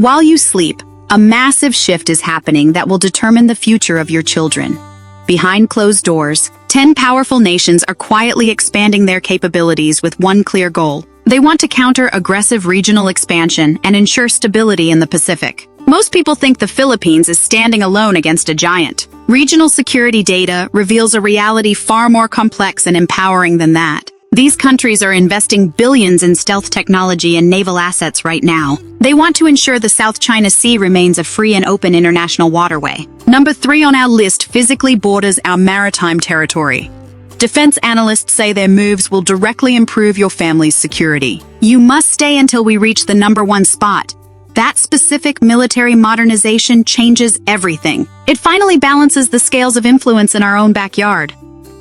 While you sleep, a massive shift is happening that will determine the future of your children. Behind closed doors, 10 powerful nations are quietly expanding their capabilities with one clear goal. They want to counter aggressive regional expansion and ensure stability in the Pacific. Most people think the Philippines is standing alone against a giant. Regional security data reveals a reality far more complex and empowering than that. These countries are investing billions in stealth technology and naval assets right now. They want to ensure the South China Sea remains a free and open international waterway. Number 3 on our list physically borders our maritime territory. Defense analysts say their moves will directly improve your family's security. You must stay until we reach the number 1 spot. That specific military modernization changes everything. It finally balances the scales of influence in our own backyard.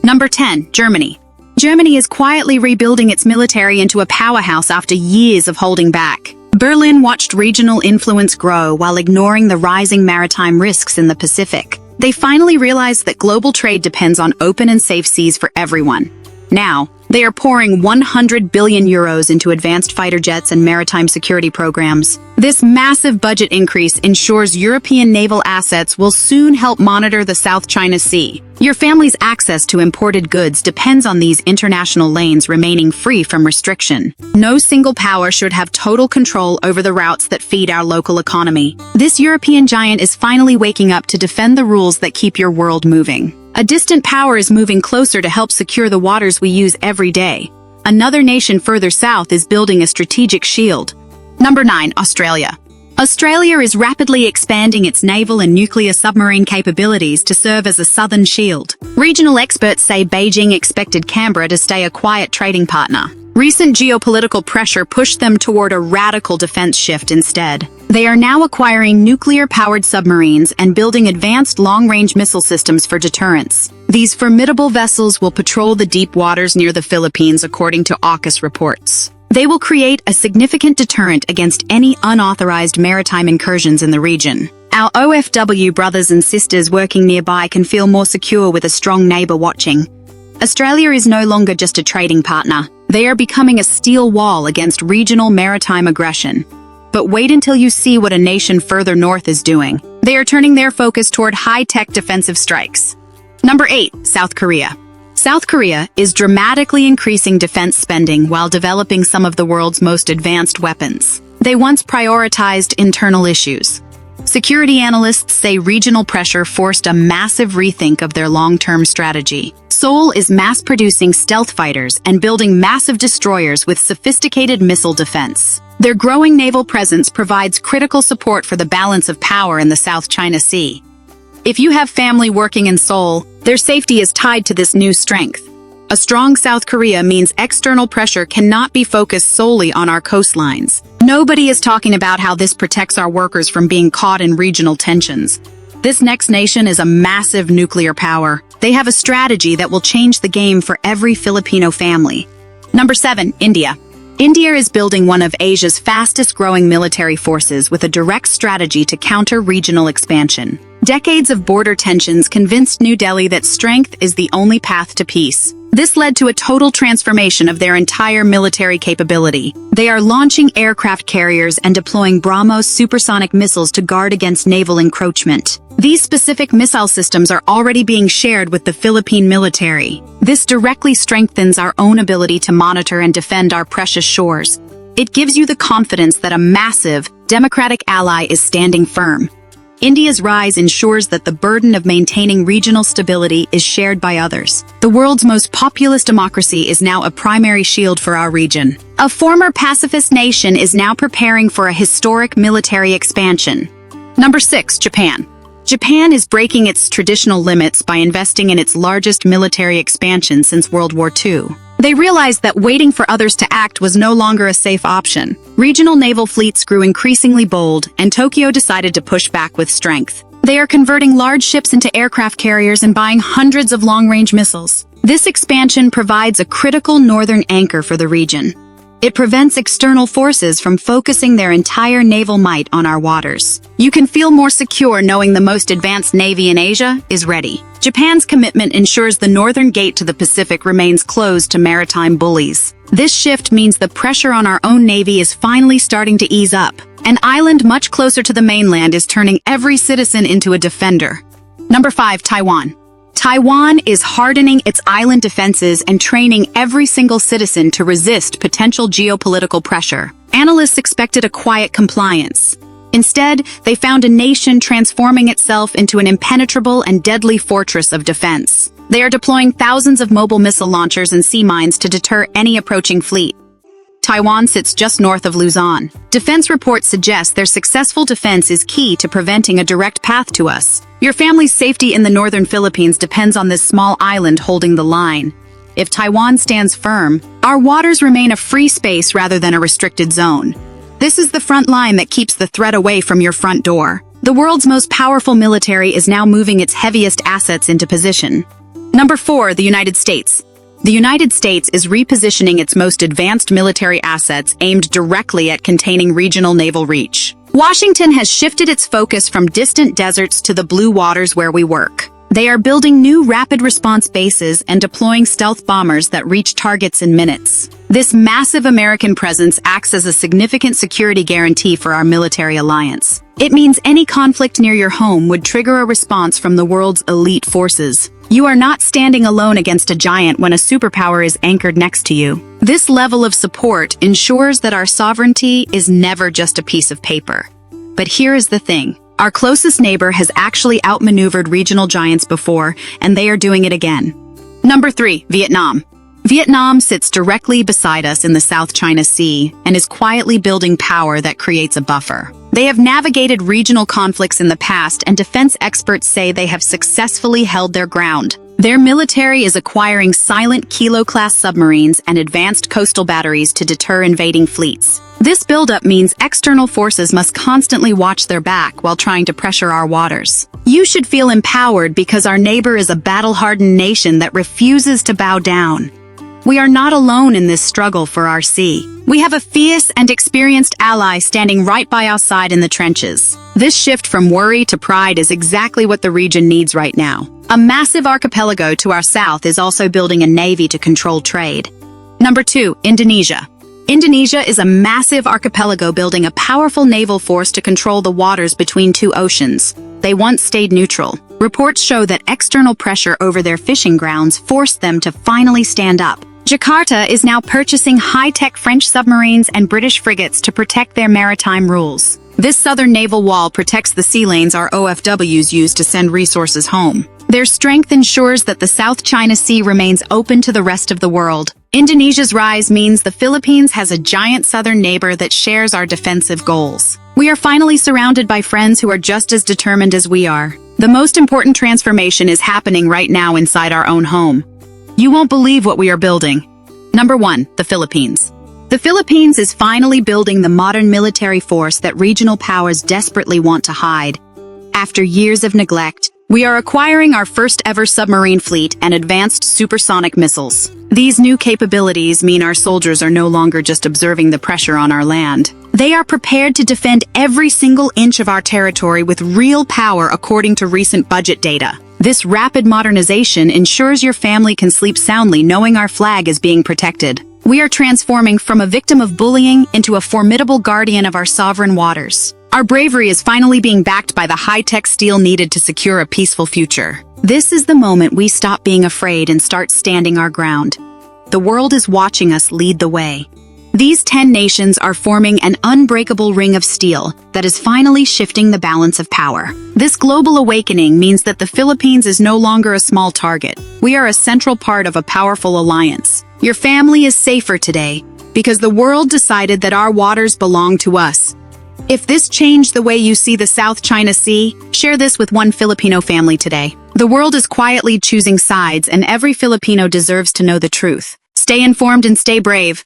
Number 10, Germany. Germany is quietly rebuilding its military into a powerhouse after years of holding back. Berlin watched regional influence grow while ignoring the rising maritime risks in the Pacific. They finally realized that global trade depends on open and safe seas for everyone. Now, they are pouring 100 billion euros into advanced fighter jets and maritime security programs. This massive budget increase ensures European naval assets will soon help monitor the South China Sea. Your family's access to imported goods depends on these international lanes remaining free from restriction. No single power should have total control over the routes that feed our local economy. This European giant is finally waking up to defend the rules that keep your world moving. A distant power is moving closer to help secure the waters we use every day. Another nation further south is building a strategic shield. Number 9, Australia. Australia is rapidly expanding its naval and nuclear submarine capabilities to serve as a southern shield. Regional experts say Beijing expected Canberra to stay a quiet trading partner. Recent geopolitical pressure pushed them toward a radical defense shift instead. They are now acquiring nuclear-powered submarines and building advanced long-range missile systems for deterrence. These formidable vessels will patrol the deep waters near the Philippines, according to AUKUS reports. They will create a significant deterrent against any unauthorized maritime incursions in the region. Our OFW brothers and sisters working nearby can feel more secure with a strong neighbor watching. Australia is no longer just a trading partner. They are becoming a steel wall against regional maritime aggression. But wait until you see what a nation further north is doing. They are turning their focus toward high-tech defensive strikes. Number 8, South Korea. South Korea is dramatically increasing defense spending while developing some of the world's most advanced weapons. They once prioritized internal issues. Security analysts say regional pressure forced a massive rethink of their long-term strategy. Seoul is mass-producing stealth fighters and building massive destroyers with sophisticated missile defense. Their growing naval presence provides critical support for the balance of power in the South China Sea. If you have family working in Seoul, their safety is tied to this new strength. A strong South Korea means external pressure cannot be focused solely on our coastlines. Nobody is talking about how this protects our workers from being caught in regional tensions. This next nation is a massive nuclear power. They have a strategy that will change the game for every Filipino family. Number 7, India. India is building one of Asia's fastest-growing military forces with a direct strategy to counter regional expansion. Decades of border tensions convinced New Delhi that strength is the only path to peace. This led to a total transformation of their entire military capability. They are launching aircraft carriers and deploying BrahMos supersonic missiles to guard against naval encroachment. These specific missile systems are already being shared with the Philippine military. This directly strengthens our own ability to monitor and defend our precious shores. It gives you the confidence that a massive, democratic ally is standing firm. India's rise ensures that the burden of maintaining regional stability is shared by others. The world's most populous democracy is now a primary shield for our region. A former pacifist nation is now preparing for a historic military expansion. Number 6, Japan. Japan is breaking its traditional limits by investing in its largest military expansion since World War II. They realized that waiting for others to act was no longer a safe option. Regional naval fleets grew increasingly bold, and Tokyo decided to push back with strength. They are converting large ships into aircraft carriers and buying hundreds of long-range missiles. This expansion provides a critical northern anchor for the region. It prevents external forces from focusing their entire naval might on our waters. You can feel more secure knowing the most advanced navy in Asia is ready. Japan's commitment ensures the northern gate to the Pacific remains closed to maritime bullies. This shift means the pressure on our own navy is finally starting to ease up. An island much closer to the mainland is turning every citizen into a defender. Number 5, Taiwan. Taiwan is hardening its island defenses and training every single citizen to resist potential geopolitical pressure. Analysts expected a quiet compliance. Instead, they found a nation transforming itself into an impenetrable and deadly fortress of defense. They are deploying thousands of mobile missile launchers and sea mines to deter any approaching fleet. Taiwan sits just north of Luzon. Defense reports suggest their successful defense is key to preventing a direct path to us. Your family's safety in the northern Philippines depends on this small island holding the line. If Taiwan stands firm, our waters remain a free space rather than a restricted zone. This is the front line that keeps the threat away from your front door. The world's most powerful military is now moving its heaviest assets into position. Number 4, the United States. The United States is repositioning its most advanced military assets aimed directly at containing regional naval reach. Washington has shifted its focus from distant deserts to the blue waters where we work. They are building new rapid response bases and deploying stealth bombers that reach targets in minutes. This massive American presence acts as a significant security guarantee for our military alliance. It means any conflict near your home would trigger a response from the world's elite forces. You are not standing alone against a giant when a superpower is anchored next to you. This level of support ensures that our sovereignty is never just a piece of paper. But here is the thing. Our closest neighbor has actually outmaneuvered regional giants before, and they are doing it again. Number 3, Vietnam. Vietnam sits directly beside us in the South China Sea and is quietly building power that creates a buffer. They have navigated regional conflicts in the past, and defense experts say they have successfully held their ground. Their military is acquiring silent Kilo-class submarines and advanced coastal batteries to deter invading fleets. This buildup means external forces must constantly watch their back while trying to pressure our waters. You should feel empowered because our neighbor is a battle-hardened nation that refuses to bow down. We are not alone in this struggle for our sea. We have a fierce and experienced ally standing right by our side in the trenches. This shift from worry to pride is exactly what the region needs right now. A massive archipelago to our south is also building a navy to control trade. Number 2, Indonesia. Indonesia is a massive archipelago building a powerful naval force to control the waters between two oceans. They once stayed neutral. Reports show that external pressure over their fishing grounds forced them to finally stand up. Jakarta is now purchasing high-tech French submarines and British frigates to protect their maritime rules. This southern naval wall protects the sea lanes our OFWs use to send resources home. Their strength ensures that the South China Sea remains open to the rest of the world. Indonesia's rise means the Philippines has a giant southern neighbor that shares our defensive goals. We are finally surrounded by friends who are just as determined as we are. The most important transformation is happening right now inside our own home. You won't believe what we are building. Number 1, the Philippines. The Philippines is finally building the modern military force that regional powers desperately want to hide. After years of neglect, we are acquiring our first-ever submarine fleet and advanced supersonic missiles. These new capabilities mean our soldiers are no longer just observing the pressure on our land. They are prepared to defend every single inch of our territory with real power according to recent budget data. This rapid modernization ensures your family can sleep soundly knowing our flag is being protected. We are transforming from a victim of bullying into a formidable guardian of our sovereign waters. Our bravery is finally being backed by the high-tech steel needed to secure a peaceful future. This is the moment we stop being afraid and start standing our ground. The world is watching us lead the way. These 10 nations are forming an unbreakable ring of steel that is finally shifting the balance of power. This global awakening means that the Philippines is no longer a small target. We are a central part of a powerful alliance. Your family is safer today because the world decided that our waters belong to us. If this changed the way you see the South China Sea, share this with one Filipino family today. The world is quietly choosing sides, and every Filipino deserves to know the truth. Stay informed and stay brave.